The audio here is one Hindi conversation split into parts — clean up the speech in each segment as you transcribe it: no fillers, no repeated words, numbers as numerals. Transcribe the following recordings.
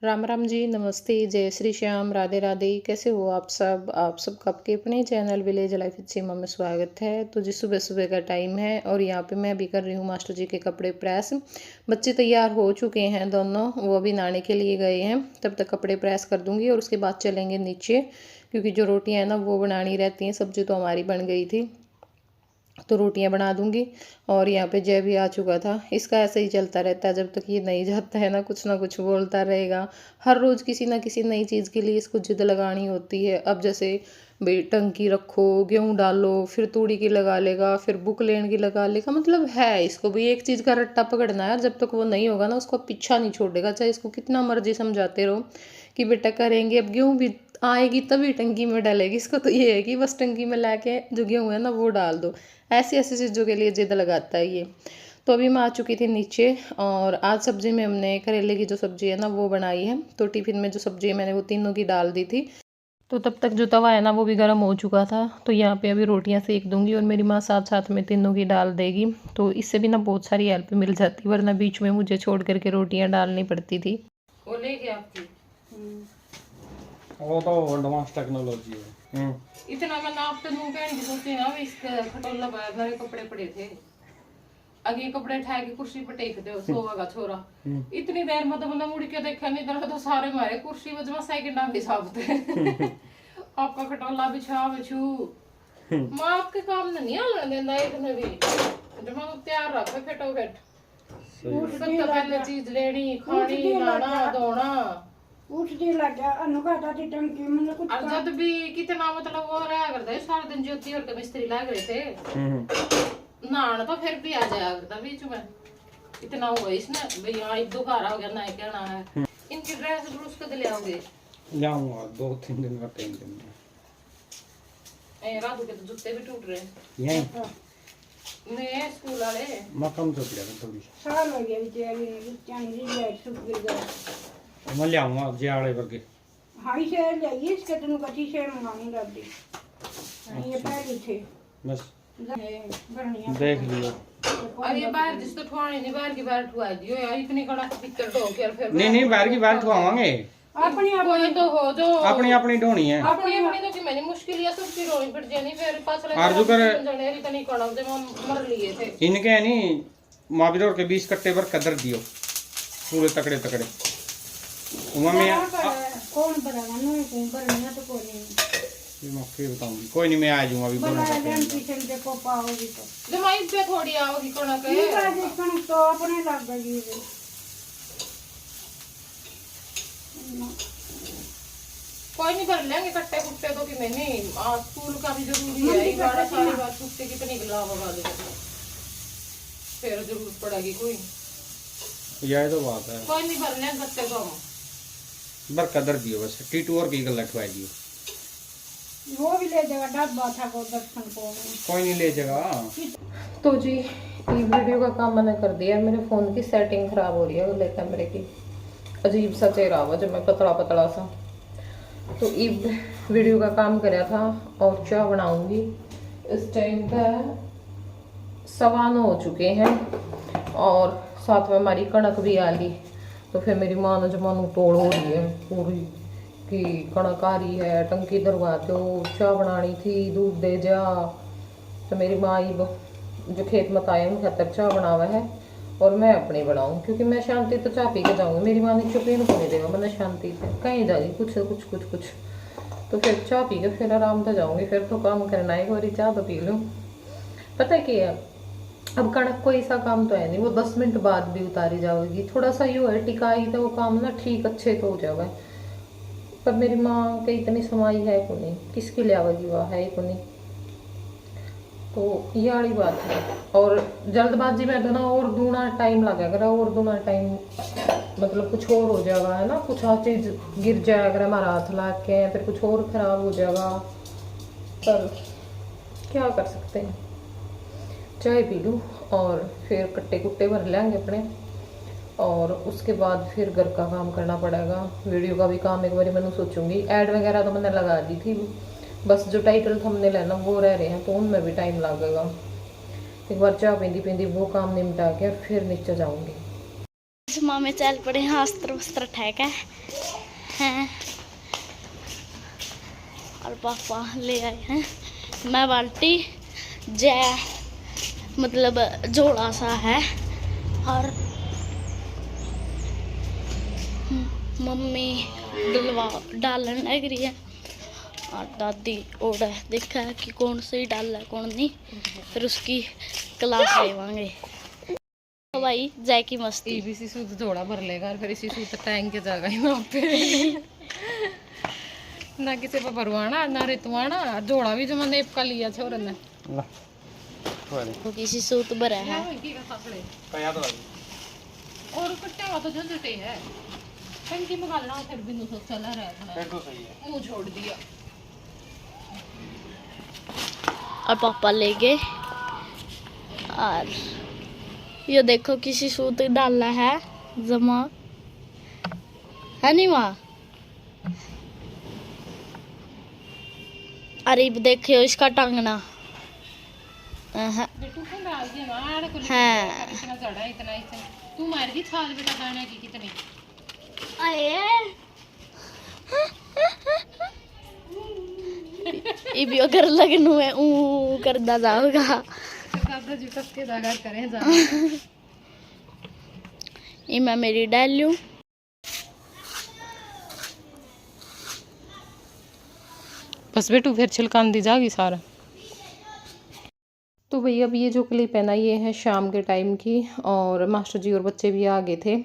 राम राम जी, नमस्ते, जय श्री श्याम, राधे राधे। कैसे हो आप सब कब के अपने चैनल विलेज लाइफ विद सीमा में स्वागत है। तो जी सुबह सुबह का टाइम है और यहाँ पे मैं अभी कर रही हूँ मास्टर जी के कपड़े प्रेस। बच्चे तैयार हो चुके हैं दोनों, वो अभी नहाने के लिए गए हैं। तब तक कपड़े प्रेस कर दूँगी और उसके बाद चलेंगे नीचे, क्योंकि जो रोटियाँ हैं ना वो बनानी रहती हैं। सब्जी तो हमारी बन गई थी, तो रोटियां बना दूंगी। और यहाँ पे जय भी आ चुका था। इसका ऐसे ही चलता रहता है, जब तक ये नहीं जाता है ना कुछ बोलता रहेगा। हर रोज़ किसी ना किसी नई चीज़ के लिए इसको जिद लगानी होती है। अब जैसे भाई टंकी रखो, गेहूँ डालो, फिर तूड़ी की लगा लेगा, फिर बुक लेन की लगा लेगा। मतलब है इसको भी एक चीज़ का रट्टा पकड़ना है। जब तक वो नहीं होगा ना, उसको पीछा नहीं छोड़ेगा, चाहे इसको कितना मर्जी समझाते रहो कि बेटा करेंगे। अब गेहूँ भी आएगी तभी टंकी में डालेगी। इसको तो ये है कि बस टंकी में लाके जो गेहूँ है ना वो डाल दो। ऐसी ऐसी चीज़ों के लिए जिद लगाता है ये। तो अभी मैं आ चुकी थी नीचे और आज सब्जी में हमने करेले की जो सब्जी है ना वो बनाई है। तो टिफ़िन में जो सब्जी है मैंने वो तीनों की डाल दी थी। तो तब तक जो तवा है ना वो भी गर्म हो चुका था। तो यहाँ पे अभी रोटियां सेक दूंगी और मेरी माँ साथ साथ में तीनों की डाल देगी। तो इससे भी ना बहुत सारी हेल्प मिल जाती, वरना बीच में मुझे छोड़ करके रोटियां डालनी पड़ती थी। वो लेके आपकी वो तो एडवांस टेक्नोलॉजी है। इतना मैं नाप तो नू पहन के सोचे ना, इसका खटोला बाहर मेरे कपड़े पड़े थे। आगे कपड़े उठा के कुर्सी पर टेक दो, सोएगा छोरा। इतनी देर में तो मैंने मुड़ के देखा नहीं, इधर तो सारे मारे कुर्सी में सेकंड आगे साबते आपका खटोला बिछा बिछू माँ आपके काम नहीं आने देना। एक ने भी जब मैं तैयार रखा फेटो फेट पहले चीज लेनी, खानी, नहाना धोना। उठने लग गया अनुगाता की टंकी में कुछ और जब भी कितना मतलब वो रहा करता है सारा दिन, ज्योति और के मिस्त्री लग रहे थे नहाना, तो फिर भी आ जाया करता बीच में। इतना हुआ इसने भाई यहाँ एक दुखारा हो गया ना, कहना है। इनकी ड्रेस ब्रूस कद ले आओगे? जाऊंगा 2-3 दिन का 3 दिन में। राधू के तो जूते भी टूट रहे यहीं स्कूल वाले। मकम चुप गया थोड़ी साल हो गया बेचारी चांदी लाइट सूख गया। मैं ले आऊंगा जियाड़े वर्गे। हाई से जाइए इसके तनु कच्ची से मंगानी दादी। ये पहले थे बस बढ़िया देख लियो। और ये बाहर जिस तो ठुआने नहीं, बाहर की बाहर ठुआ दियो यार। इतनी कड़ा पिक्चर ढो के फिर नहीं बाहर की बाहर ठुआवांगे। अपनी कोई तो हो जो अपनी अपनी ढोनी है। अपनी अपनी तो कि मैंने मुश्किल या सबकी ढोनी पड़ जानी। फिर पास लगा आरजू कर जनेरी तो नहीं कड़ा जब हम मर लिए थे इनके नहीं माबिरों के 20 कट्टे पर कदर दियो पूरे तकड़े तकड़े। में कौन बनाना नहीं कौन बनाना तो कोई नहीं। मैं फिर बताऊंगी, कोई नहीं मैं आ जाऊंगा अभी बना लें पीछे देखो पाओगी तो जमाई पे थोड़ी आओगी कणक ये बाजी कणक तो अपने लग गई है। कोई नहीं भर लेंगे कट्टे कुट्टे तो कि मैंने स्कूल का भी जरूरी है। एक बार सारी बात छुट्टी कितनी गिला बगा दे फिर जरूरत पड़ेगी कोई। यही तो बात है। कोई नहीं भर लेंगे कट्टे तो हम बर कदर दियो बस। टीटू और की गल लटवा दियो। वो भी ले जाएगा डब्बा था को दर्शन को कोई नहीं ले जाएगा। तो जी ये वीडियो का काम मैंने कर दिया। मेरे फ़ोन की सेटिंग ख़राब हो रही है, ले कैमरे की अजीब सा चेहरा हुआ जब मैं पतला पतला सा। तो इब वीडियो का काम कराया था और चाय बनाऊंगी। इस टाइम का 9:15 हो चुके हैं और साथ में हमारी कणक भी आ गई। तो फिर मेरी माँ ने जमानू तोड़ हो रही है पूरी कि कणक आ रही है, टंकी दरवा दो, चाय बनानी थी, दूध दे जा। तो मेरी माँ जो खेत मत आए उनके खातर चाय बनावा है और मैं अपनी बनाऊँ, क्योंकि मैं शांति तो चाय पी के जाऊँगी। मेरी माँ ने चुप ही नहीं देगा, मैंने शांति से कहीं जाएगी कुछ। तो फिर चाय पी के फिर आराम से जाऊँगी। फिर तो काम करना है, एक चाय तो पी लूँ। पता है क्या है, अब कणक कोई ऐसा काम तो है नहीं वो 10 मिनट बाद भी उतारी जाएगी। थोड़ा सा यू है टिकाई तो वो काम ना ठीक अच्छे तो हो जाएगा। पर मेरी माँ के इतनी समाई है को नहीं, किसकी ले आवेगी वह है को नहीं। तो ये वाली बात है। और जल्दबाजी में तो ना और दूना टाइम लगेगा, और दूना टाइम मतलब कुछ और हो जाएगा है ना, कुछ और चीज़ गिर जाएगा अगर हमारा हाथ लाग के, फिर कुछ और ख़राब हो जाएगा। पर क्या कर सकते हैं, चाय पी लूँ और फिर कट्टे कुट्टे भर लेंगे अपने। और उसके बाद फिर घर का काम करना पड़ेगा। वीडियो का भी काम एक बार मैंने सोचूंगी। ऐड वगैरह तो मैंने लगा दी थी, बस जो टाइटल थंबनेल है ना वो रह रहे हैं, तो उनमें भी टाइम लगेगा। एक बार चाय पींदी पींदी वो काम निपटा के फिर नीचे जाऊंगी। मामे चल पड़े हैं, अस्त्र वस्त्र ठेक हैं और पापा ले आए हैं। मैं बाल्टी जय मतलब जोड़ा सा है और मम्मी डालन लग रही है और दादी और देखा है कि कौन सी डाल है कौन नहीं, फिर उसकी क्लास लेवांगे। तो भाई जय की मस्ती। इसी सूत जोड़ा भर लेगा और फिर इसी सूत टैंक के जाएगा ही वहाँ पे। ना किसी पे भरवाना ना रितवाना, जोड़ा भी जो मैंने का लिया छोर ने तो किसी सूत भरा है और कट्टे हुआ तो झंझटे है। टंकी में गालना फिर भी नु चला रहा है, मुंह छोड़ दिया। और पापा ले गए और ये देखो किसी सूत डाला है जमा है नहीं वहाँ। अरे देखियो इसका टांगना हाँ तू मार दी छाल बेटा गाने की कितनी भी अगर लगनू है ऊ करदा जाओगा जी टक्के दागा करें जा। ये मैं मेरी डालू बस बेटू फिर छिलकान दी जाएगी सारा। तो भैया अब ये जो क्लिप है ना ये है शाम के टाइम की और मास्टर जी और बच्चे भी आ गए थे।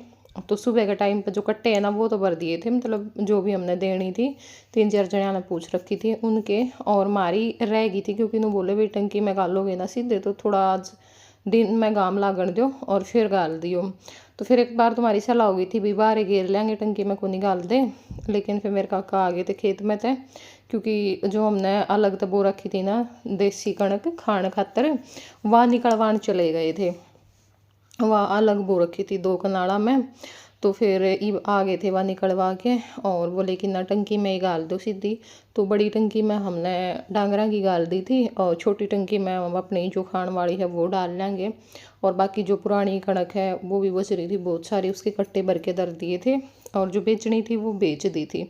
तो सुबह के टाइम पे जो कट्टे हैं ना वो तो भर दिए थे, मतलब जो भी हमने देनी थी 3-4 जने ने पूछ रखी थी उनके, और मारी रह गई थी क्योंकि उन्होंने बोले भाई टंकी में गालोगे ना सीधे तो थोड़ा आज दिन में गाम लागण दो और फिर गाल दियो। तो फिर एक बार तुम्हारी सलाह हो गई थी भी बाहर घेर लेंगे टंकी में को नहीं गाल दे, लेकिन फिर मेरे काका आ गए थे खेत में थे क्योंकि जो हमने अलग तो बो रखी थी ना देसी कणक खाने खातर वहाँ निकलवान चले गए थे, वहाँ अलग बो रखी थी 2 कनाड़ा में। तो फिर आ गए थे वहाँ निकलवा के और बोले कि ना टंकी में ही गाल दो सीधी। तो बड़ी टंकी में हमने डांगरा की गाल दी थी और छोटी टंकी में हम अपनी जो खान वाली है वो डाल लेंगे, और बाकी जो पुरानी कणक है वो भी बच रही थी बहुत सारी, उसके कट्टे भर के दर दिए थे और जो बेचनी थी वो बेच दी थी।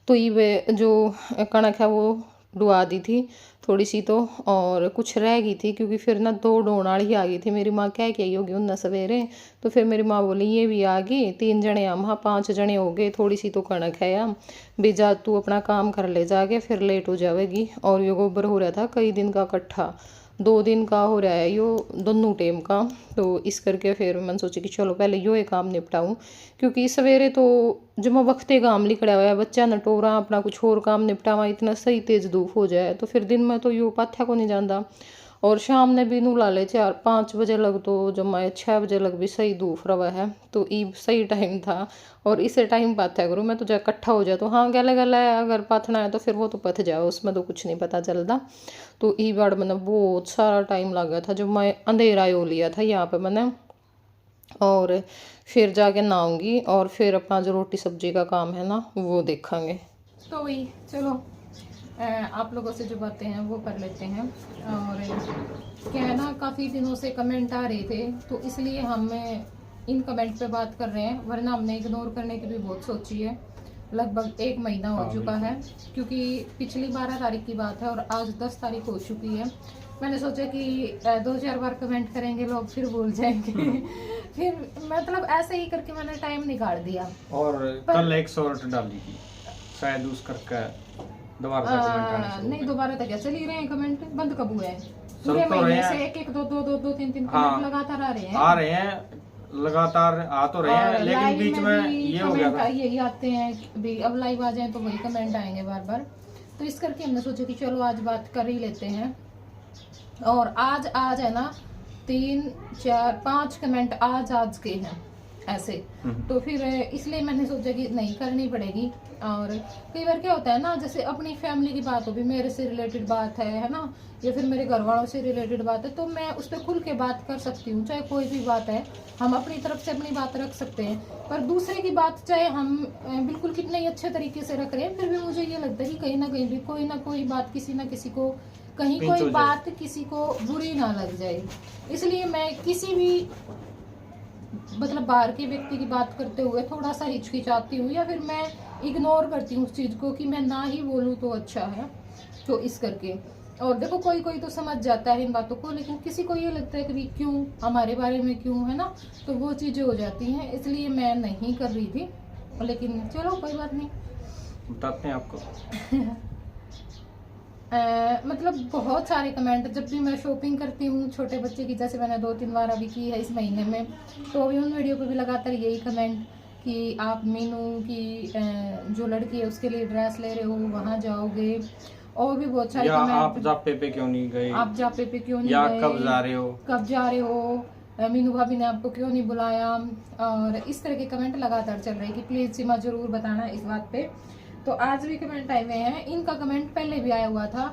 तो ये जो कणक है वो डुआ दी थी थोड़ी सी तो, और कुछ रह गई थी क्योंकि फिर ना 2 डोन वाली आ गई थी। मेरी माँ कह के आई होगी उन सवेरे, तो फिर मेरी माँ बोली ये भी आ गई 3 जने हम हाँ 5 जने हो गए, थोड़ी सी तो कणक है यार बेजा तू अपना काम कर ले जाके फिर लेट हो जाएगी। और ये गोबर हो रहा था कई दिन का इकट्ठा, 2 दिन का हो रहा है यो दोनों टाइम का। तो इस करके फिर मैंने सोची कि चलो पहले यो काम निपटाऊँ, क्योंकि सवेरे तो जब मैं वक्ते काम लिखड़ा हुआ है बच्चा नटोरा अपना कुछ और काम निपटावा इतना सही तेज धूप हो जाए तो फिर दिन में तो यो पाथ्या को नहीं जाता। और शाम ने भी नू ला ले 4-5 बजे लग तो जब मैं 6 बजे लग भी सही धूप रवा है, तो ये सही टाइम था। और इसे टाइम पाथ्या करूँ मैं तो जब इकट्ठा हो जाए तो हाँ गले गले अगर पाथना है तो फिर वो तो पथ जाए, उसमें तो कुछ नहीं पता चलता। तो ई बार मैंने बहुत सारा टाइम लगा था जब मैं अंधेरा हो लिया था यहाँ पे मैंने, और फिर जाके नहाऊंगी और फिर अपना जो रोटी सब्जी का काम है ना वो देखेंगे। तो वही चलो आप लोगों से जो बातें हैं वो कर लेते हैं। और क्या है ना काफ़ी दिनों से कमेंट आ रहे थे तो इसलिए हम इन कमेंट पे बात कर रहे हैं, वरना हमने इग्नोर करने की भी बहुत सोची है। लगभग 1 महीना हो चुका है क्योंकि पिछली 12 तारीख की बात है और आज 10 तारीख हो चुकी है। मैंने सोचा कि 2-4 बार कमेंट करेंगे लोग फिर भूल जाएंगे फिर मतलब ऐसे ही करके मैंने टाइम निकाल दिया। और कल एक शॉर्ट डाली थी शायद उस करके दोबारा से कमेंट आने शुरू नहीं दोबारा तक चल ही रहे हैं कमेंट, बंद कब हुए हैं? तो पूरे महीने हैं। से 1-1 2-2 3-3 हाँ, कमेंट लगातार आ रहे हैं लगातार आ तो रहे हैं, लेकिन बीच में ये हो गया था यही आते हैं भी अब लाइव आ जाए तो वही कमेंट आएंगे बार बार। तो इस करके हमने सोचा कि चलो आज बात कर ही लेते हैं। और आज है ना 3-4-5 कमेंट आज के हैं ऐसे, तो फिर इसलिए मैंने सोचा कि नहीं करनी पड़ेगी। और कई बार क्या होता है ना जैसे अपनी फैमिली की बात हो भी मेरे से रिलेटेड बात है ना, या फिर मेरे घर वालों से रिलेटेड बात है तो मैं उस पर खुल के बात कर सकती हूँ, चाहे कोई भी बात है हम अपनी तरफ से अपनी बात रख सकते हैं। पर दूसरे की बात चाहे हम बिल्कुल कितने ही अच्छे तरीके से रख रहे हैं फिर भी मुझे ये लगता है कि कहीं ना कहीं भी कोई ना कोई बात किसी ना किसी को कहीं कोई बात किसी को बुरी ना लग जाए, इसलिए मैं किसी भी मतलब बाहर के व्यक्ति की बात करते हुए थोड़ा सा हिचकिचाती हूँ, या फिर मैं इग्नोर करती हूँ उस चीज़ को कि मैं ना ही बोलूँ तो अच्छा है। तो इस करके, और देखो कोई कोई तो समझ जाता है इन बातों को, लेकिन किसी को ये लगता है कि भाई क्यों हमारे बारे में क्यों, है ना, तो वो चीज़ें हो जाती हैं, इसलिए मैं नहीं कर रही थी। लेकिन चलो कोई बात नहीं। बताते हैं आपको। मतलब बहुत सारे कमेंट, जब भी मैं शॉपिंग करती हूँ छोटे बच्चे की, जैसे मैंने 2-3 बार अभी की है इस महीने में, तो अभी उन वीडियो पे भी लगातार यही कमेंट कि आप मीनू की जो लड़की है उसके लिए ड्रेस ले रहे हो, वहाँ जाओगे, और भी बहुत सारे कमेंट, आप जापे पे क्यों नहीं गए, आप जापे पे क्यों नहीं या गए, कब जा रहे हो, कब जा रहे हो, मीनू भाभी ने आपको क्यों नहीं बुलाया, और इस तरह के कमेंट लगातार चल रहे हैं कि प्लीज़ सीमा ज़रूर बताना इस बात पे। तो आज भी कमेंट आए हुए हैं, इनका कमेंट पहले भी आया हुआ था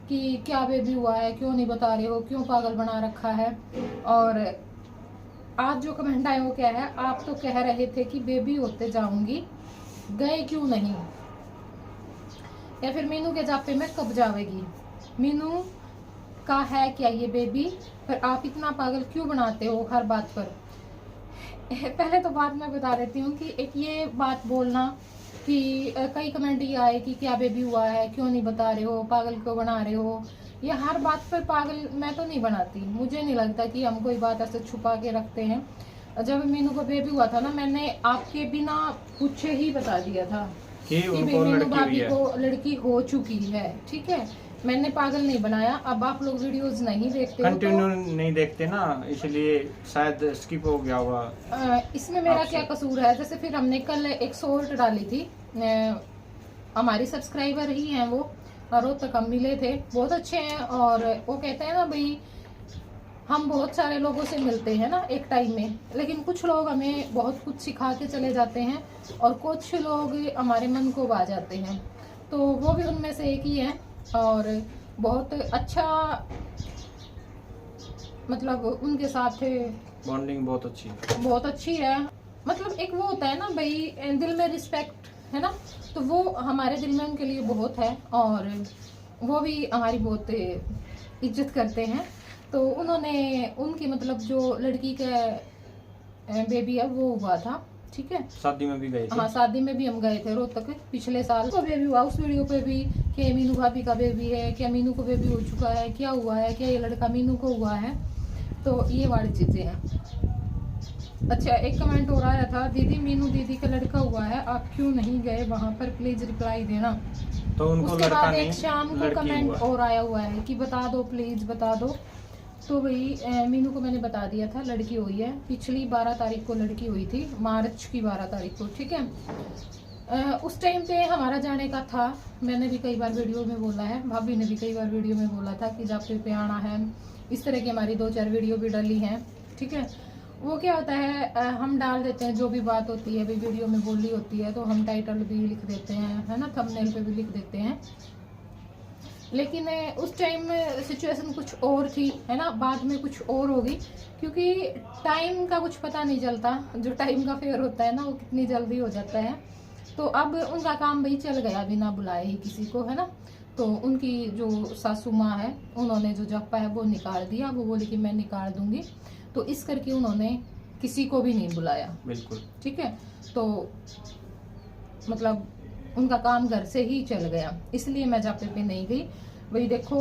कि क्या बेबी हुआ है, क्यों नहीं बता रहे हो, क्यों पागल बना रखा है। और आज जो कमेंट आया वो क्या है, आप तो कह रहे थे कि बेबी होते जाऊंगी, गए क्यों नहीं, या फिर मीनू के जापे में कब जावेगी, मीनू का है क्या ये बेबी, पर आप इतना पागल क्यों बनाते हो हर बात पर। पहले तो बात मैं बता देती हूँ कि एक ये बात बोलना कि कई कमेंट ये आए कि क्या बेबी हुआ है, क्यों नहीं बता रहे हो, पागल क्यों बना रहे हो, ये हर बात पर पागल मैं तो नहीं बनाती। मुझे नहीं लगता कि हम कोई बात ऐसे छुपा के रखते हैं। जब मीनू को बेबी हुआ था ना, मैंने आपके बिना पूछे ही बता दिया था कि उनको मीनू लड़की हुई भाभी है। को लड़की हो चुकी है, ठीक है, मैंने पागल नहीं बनाया। अब आप लोग वीडियोस नहीं देखते हो कंटिन्यू नहीं देखते ना, इसलिए शायद स्किप हो गया होगा। इसमें मेरा आपसे। क्या कसूर है। जैसे फिर हमने कल एक शॉर्ट डाली थी, हमारी सब्सक्राइबर ही हैं वो, रोहतक हम मिले थे, बहुत अच्छे हैं, और वो कहते हैं ना भाई हम बहुत सारे लोगों से मिलते हैं ना एक टाइम में, लेकिन कुछ लोग हमें बहुत कुछ सिखा के चले जाते हैं और कुछ लोग हमारे मन को भा जाते हैं, तो वो भी उनमें से एक ही है। और बहुत अच्छा, मतलब उनके साथ बॉन्डिंग बहुत अच्छी है। बहुत अच्छी है। मतलब एक वो होता है ना भाई, दिल में रिस्पेक्ट है ना, तो वो हमारे दिल में उनके लिए बहुत है, और वो भी हमारी बहुत इज्जत करते हैं। तो उन्होंने उनकी मतलब जो लड़की का बेबी है वो हुआ था, ठीक है, शादी में भी गए थे। हाँ शादी में भी हम गए थे रोहतक पिछले साल, तो बेबी हुआ। उस वीडियो पे भी कि मीनू भाभी का बेबी है, क्या मीनू को बेबी हो चुका है, क्या हुआ है, क्या ये लड़का मीनू को हुआ है, तो ये वाली चीजें हैं। अच्छा, एक कमेंट और आया था, दीदी मीनू दीदी का लड़का हुआ है, आप क्यों नहीं गए वहां पर, प्लीज रिप्लाई देना। तो उनको उसके लड़का बाद नहीं, एक शाम को लड़की कमेंट हुआ। और आया हुआ है कि बता दो प्लीज बता दो। तो भाई मीनू को मैंने बता दिया था लड़की हुई है, पिछली 12 तारीख को लड़की हुई थी, मार्च की 12 तारीख को, ठीक है। उस टाइम पे हमारा जाने का था, मैंने भी कई बार वीडियो में बोला है, भाभी ने भी कई बार वीडियो में बोला था कि जापे पे आना है, इस तरह की हमारी 2-4 वीडियो भी डाली हैं, ठीक है। वो क्या होता है, हम डाल देते हैं जो भी बात होती है, भी वीडियो में बोली होती है तो हम टाइटल भी लिख देते हैं, है ना, थंबनेल पे भी लिख देते हैं, लेकिन उस टाइम में सिचुएशन कुछ और थी, है ना, बाद में कुछ और होगी, क्योंकि टाइम का कुछ पता नहीं चलता, जो टाइम का फेयर होता है ना वो कितनी जल्दी हो जाता है। तो अब उनका काम भाई चल गया बिना बुलाए ही किसी को, है ना, तो उनकी जो सासू माँ है उन्होंने जो जप्पा है वो निकाल दिया, वो बोली कि मैं निकाल दूंगी, तो इस करके उन्होंने किसी को भी नहीं बुलाया, बिल्कुल, ठीक है। तो मतलब उनका काम घर से ही चल गया, इसलिए मैं जापे पे नहीं गई। भाई देखो,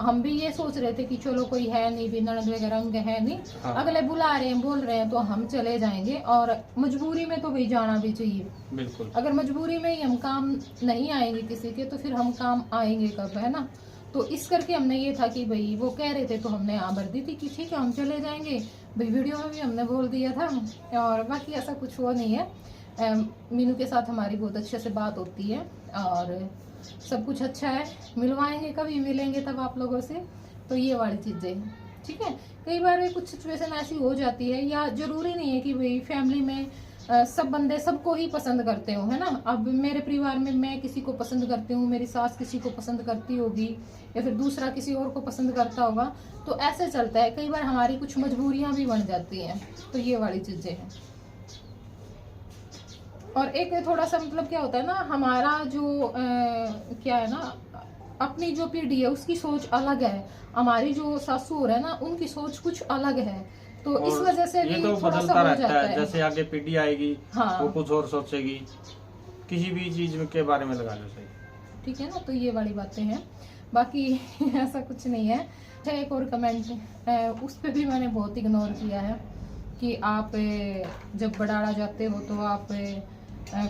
हम भी ये सोच रहे थे कि चलो कोई है नहीं, भी ननद वगैरह उनके है नहीं, हाँ। अगले बुला रहे हैं बोल रहे हैं तो हम चले जाएंगे, और मजबूरी में तो भाई जाना भी चाहिए। बिल्कुल। अगर मजबूरी में ही हम काम नहीं आएंगे किसी के, तो फिर हम काम आएंगे कब, है ना। तो इस करके हमने ये था कि भाई वो कह रहे थे तो हमने हाँ भर दी थी कि ठीक है हम चले जाएंगे। भाई वीडियो में भी हमने बोल दिया था, और बाकी ऐसा कुछ वो नहीं है। मीनू के साथ हमारी बहुत अच्छे से बात होती है और सब कुछ अच्छा है, मिलवाएंगे कभी मिलेंगे तब आप लोगों से, तो ये वाली चीज़ें, ठीक है। कई बार कुछ सिचुएशन ऐसी हो जाती है, या जरूरी नहीं है कि भाई फैमिली में सब बंदे सबको ही पसंद करते हो, है ना। अब मेरे परिवार में मैं किसी को पसंद करती हूँ, मेरी सास किसी को पसंद करती होगी, या फिर दूसरा किसी और को पसंद करता होगा, तो ऐसे चलता है। कई बार हमारी कुछ मजबूरियां भी बन जाती हैं, तो ये वाली चीजें हैं। और एक थोड़ा सा मतलब क्या होता है ना, हमारा जो क्या है ना, अपनी जो पीढ़ी है उसकी सोच अलग है, हमारी जो सासू है ना उनकी सोच कुछ अलग है, तो इस और वजह से ये भी तो थोड़ा सा बदलता हो रहता जाता है, है। जैसे आगे पीढ़ी आएगी हाँ। वो कुछ और सोचेगी, किसी भी चीज के बारे में लगा लो सही। ठीक है ना, तो ये वाली बातें हैं, बाकी ऐसा कुछ नहीं है। अच्छा, एक और कमेंट उस पर भी मैंने बहुत इग्नोर किया है कि आप जब बड़ाड़ा जाते हो तो आप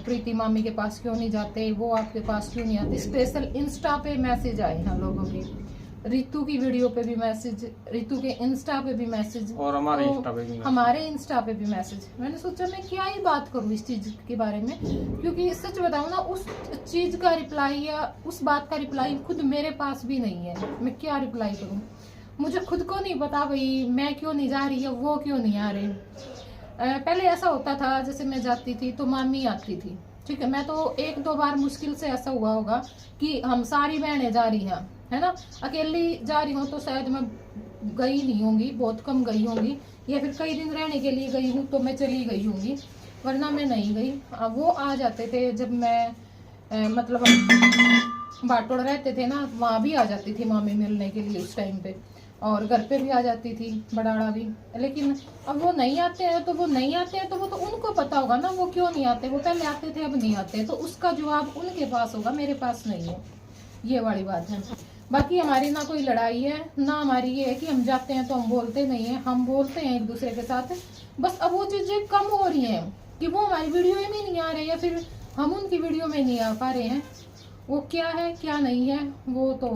प्रीति मामी के पास क्यों नहीं जाते, वो आपके पास क्यों नहीं आते। स्पेशल इंस्टा पे मैसेज आए हैं लोगों के, रितु की वीडियो पे भी मैसेज, रितु के इंस्टा पे भी मैसेज, और हमारे तो इंस्टा पे भी मैसेज। हमारे इंस्टा पे भी मैसेज। मैंने सोचा मैं क्या ही बात करूं इस चीज के बारे में, क्योंकि सच बताऊं ना, उस चीज का रिप्लाई या उस बात का रिप्लाई खुद मेरे पास भी नहीं है। मैं क्या रिप्लाई करूं, मुझे खुद को नहीं पता भाई मैं क्यों नहीं जा रही है, वो क्यों नहीं आ रही। पहले ऐसा होता था, जैसे मैं जाती थी तो मामी आती थी, ठीक है। मैं तो 1-2 बार मुश्किल से ऐसा हुआ होगा कि हम सारी बहनें जा रही हैं, है ना, अकेली जा रही हूँ तो शायद मैं गई नहीं होंगी, बहुत कम गई होंगी, या फिर कई दिन रहने के लिए गई हूँ तो मैं चली गई होंगी, वरना मैं नहीं गई। वो आ जाते थे जब मैं मतलब बाटोड़ रहते थे ना, वहाँ भी आ जाती थी मामी मिलने के लिए उस टाइम पे, और घर पे भी आ जाती थी, बड़ाड़ा भी। लेकिन अब वो नहीं आते हैं तो वो नहीं आते हैं, तो वो तो उनको पता होगा ना वो क्यों नहीं आते। वो पहले आते थे अब नहीं आते, तो उसका जवाब उनके पास होगा, मेरे पास नहीं है। ये वाली बात है। बाकी हमारी ना कोई लड़ाई है ना हमारी ये है कि हम जाते हैं तो हम बोलते नहीं है, हम बोलते हैं एक दूसरे के साथ। बस अब वो चीजें कम हो रही हैं कि वो हमारी वीडियो में नहीं आ रहे या फिर हम उनकी वीडियो में नहीं आ पा रहे हैं। वो क्या है क्या नहीं है वो तो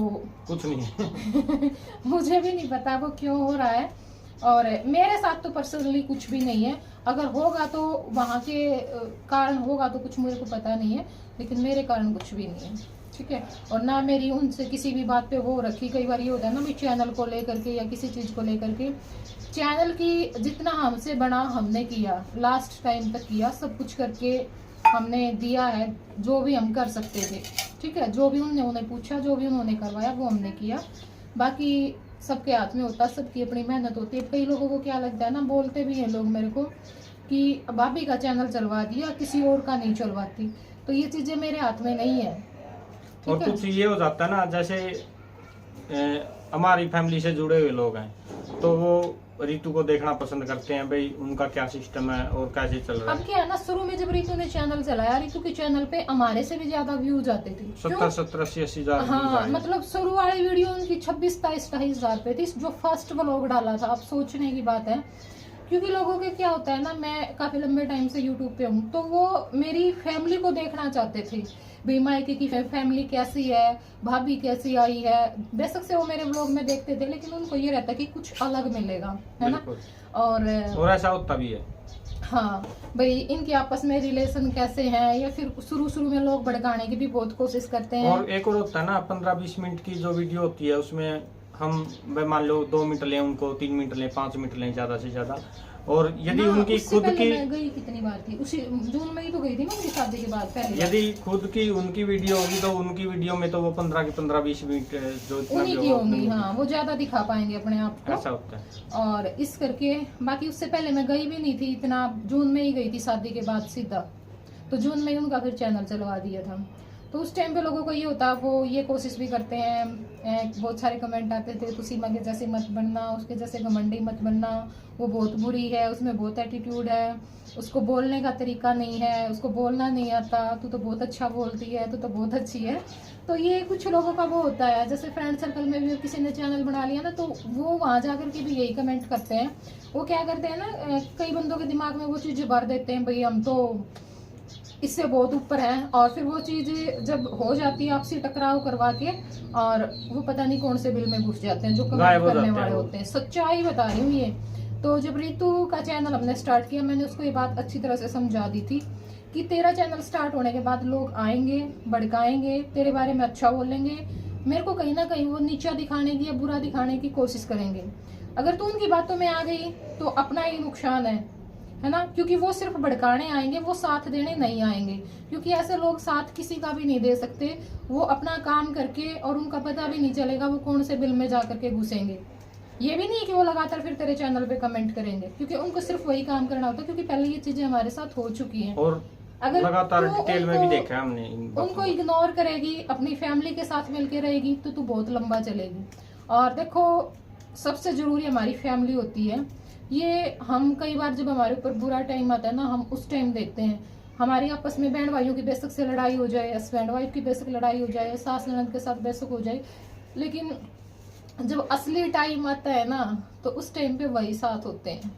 कुछ नहीं है मुझे भी नहीं पता वो क्यों हो रहा है, और मेरे साथ तो पर्सनली कुछ भी नहीं है। अगर होगा तो वहाँ के कारण होगा तो कुछ मुझे को पता नहीं है, लेकिन मेरे कारण कुछ भी नहीं है, ठीक है। और ना मेरी उनसे किसी भी बात पे वो रखी। कई बार ये होता है ना, भी चैनल को लेकर के या किसी चीज़ को लेकर के, चैनल की जितना हमसे बना हमने किया, लास्ट टाइम तक किया, सब कुछ करके हमने दिया है जो भी हम कर सकते थे, ठीक है। जो भी उन्होंने पूछा, जो भी उन्होंने करवाया वो हमने किया। बाकी सबके हाथ में होता, सबकी अपनी मेहनत होती है। कई लोगों को क्या लगता है ना, बोलते भी हैं लोग मेरे को कि भाभी का चैनल चलवा दिया, किसी और का नहीं चलवाती। तो ये चीज़ें मेरे हाथ में नहीं है, और कुछ ये हो जाता है ना, जैसे हमारी फैमिली से जुड़े हुए लोग हैं तो वो रितु को देखना पसंद करते हैं, भाई उनका क्या सिस्टम है और कैसे चल रहा अब है। क्या है ना, शुरू में जब रितु ने चैनल चलाया, रितु के चैनल पे हमारे से भी ज्यादा व्यूज आते थे। 70-80 हजार हाँ, मतलब शुरू वाली वीडियो उनकी 26-27 हजार पे थी, जो फर्स्ट व्लॉग डाला था। अब सोचने की बात है, क्योंकि लोगों के क्या होता है ना, मैं काफी लंबे टाइम से यूट्यूब पे हूँ, तो वो मेरी फैमिली को देखना चाहते थे, भाई मायके की फैमिली कैसी है, भाभी कैसी आई है। बेशक से वो मेरे व्लॉग में देखते थे, लेकिन उनको ये रहता कि कुछ अलग मिलेगा, है ना। और ऐसा होता भी है। हाँ भाई, इनके आपस में रिलेशन कैसे हैं, या फिर शुरू में लोग भड़काने की भी बहुत कोशिश करते हैं। और एक और होता है ना, 15-20 मिनट की जो वीडियो होती है उसमें हम मान लो 2 मिनट लें, उनको 3 मिनट लें, 5 मिनट लें ज्यादा से ज्यादा। और यदि उनकी खुद की, मैं गई कितनी बार थी, उसी जून में ही तो गई थी ना उनकी शादी के बाद पहले। यदि खुद की उनकी वीडियो होगी तो उनकी वीडियो में तो वो 15-20 मिनट जो इतना उन्हीं की होंगी, हाँ, वो ज्यादा दिखा पाएंगे अपने आप को, ऐसा होता है। और इस करके बाकी उससे पहले मैं गई भी नहीं थी इतना, जून में ही गई थी शादी के बाद सीधा, तो जून में ही उनका फिर चैनल चलवा दिया था। तो उस टाइम पे लोगों को ये होता, वो ये कोशिश भी करते हैं, बहुत सारे कमेंट आते थे, तो सीमा के जैसे मत बनना, उसके जैसे घमंडी मत बनना, वो बहुत बुरी है, उसमें बहुत एटीट्यूड है, उसको बोलने का तरीका नहीं है, उसको बोलना नहीं आता, तू तो बहुत अच्छा बोलती है, तू तो बहुत अच्छी है। तो ये कुछ लोगों का वो होता है, जैसे फ्रेंड सर्कल में भी किसी ने चैनल बना लिया ना, तो वो वहाँ जाकर के भी यही कमेंट करते हैं। वो क्या करते हैं ना, कई बंदों के दिमाग में वो चीज़ भर देते हैं, भाई हम तो इससे बहुत ऊपर है, और फिर वो चीज़ जब हो जाती है आपसी टकराव करवा के, और वो पता नहीं कौन से बिल में घुस जाते हैं जो कमेंट करने वाले होते हैं। सच्चाई बता रही हूँ ये। तो जब रितु का चैनल हमने स्टार्ट किया, मैंने उसको ये बात अच्छी तरह से समझा दी थी कि तेरा चैनल स्टार्ट होने के बाद लोग आएंगे, भड़काएंगे, तेरे बारे में अच्छा बोलेंगे, मेरे को कहीं ना कहीं वो नीचा दिखाने की या बुरा दिखाने की कोशिश करेंगे। अगर तू उनकी बातों में आ गई तो अपना ही नुकसान है ना, क्योंकि वो सिर्फ भड़काने आएंगे, वो साथ देने नहीं आएंगे, क्योंकि ऐसे लोग साथ किसी का भी नहीं दे सकते। वो अपना काम करके, और उनका पता भी नहीं चलेगा वो कौन से बिल में जा करके घुसेंगे। ये भी नहीं है कि वो लगातार फिर तेरे चैनल पे कमेंट करेंगे, क्योंकि उनको सिर्फ वही काम करना होता है, क्योंकि पहले ये चीजें हमारे साथ हो चुकी हैं। और अगर लगातार डिटेल में भी देखा है हमने उनको इग्नोर करेगी, अपनी फैमिली के साथ मिलके रहेगी, तो तू बहुत लंबा चलेगी। और देखो, सबसे जरूरी हमारी फैमिली होती है। ये हम कई बार जब हमारे ऊपर बुरा टाइम आता है ना, हम उस टाइम देखते हैं। हमारी आपस में बहन भाइयों की बेशक से लड़ाई हो जाए, हस्बैंड वाइफ की बेशक लड़ाई हो जाए, सास ननद के साथ बेशक हो जाए, लेकिन जब असली टाइम आता है ना, तो उस टाइम पे वही साथ होते हैं।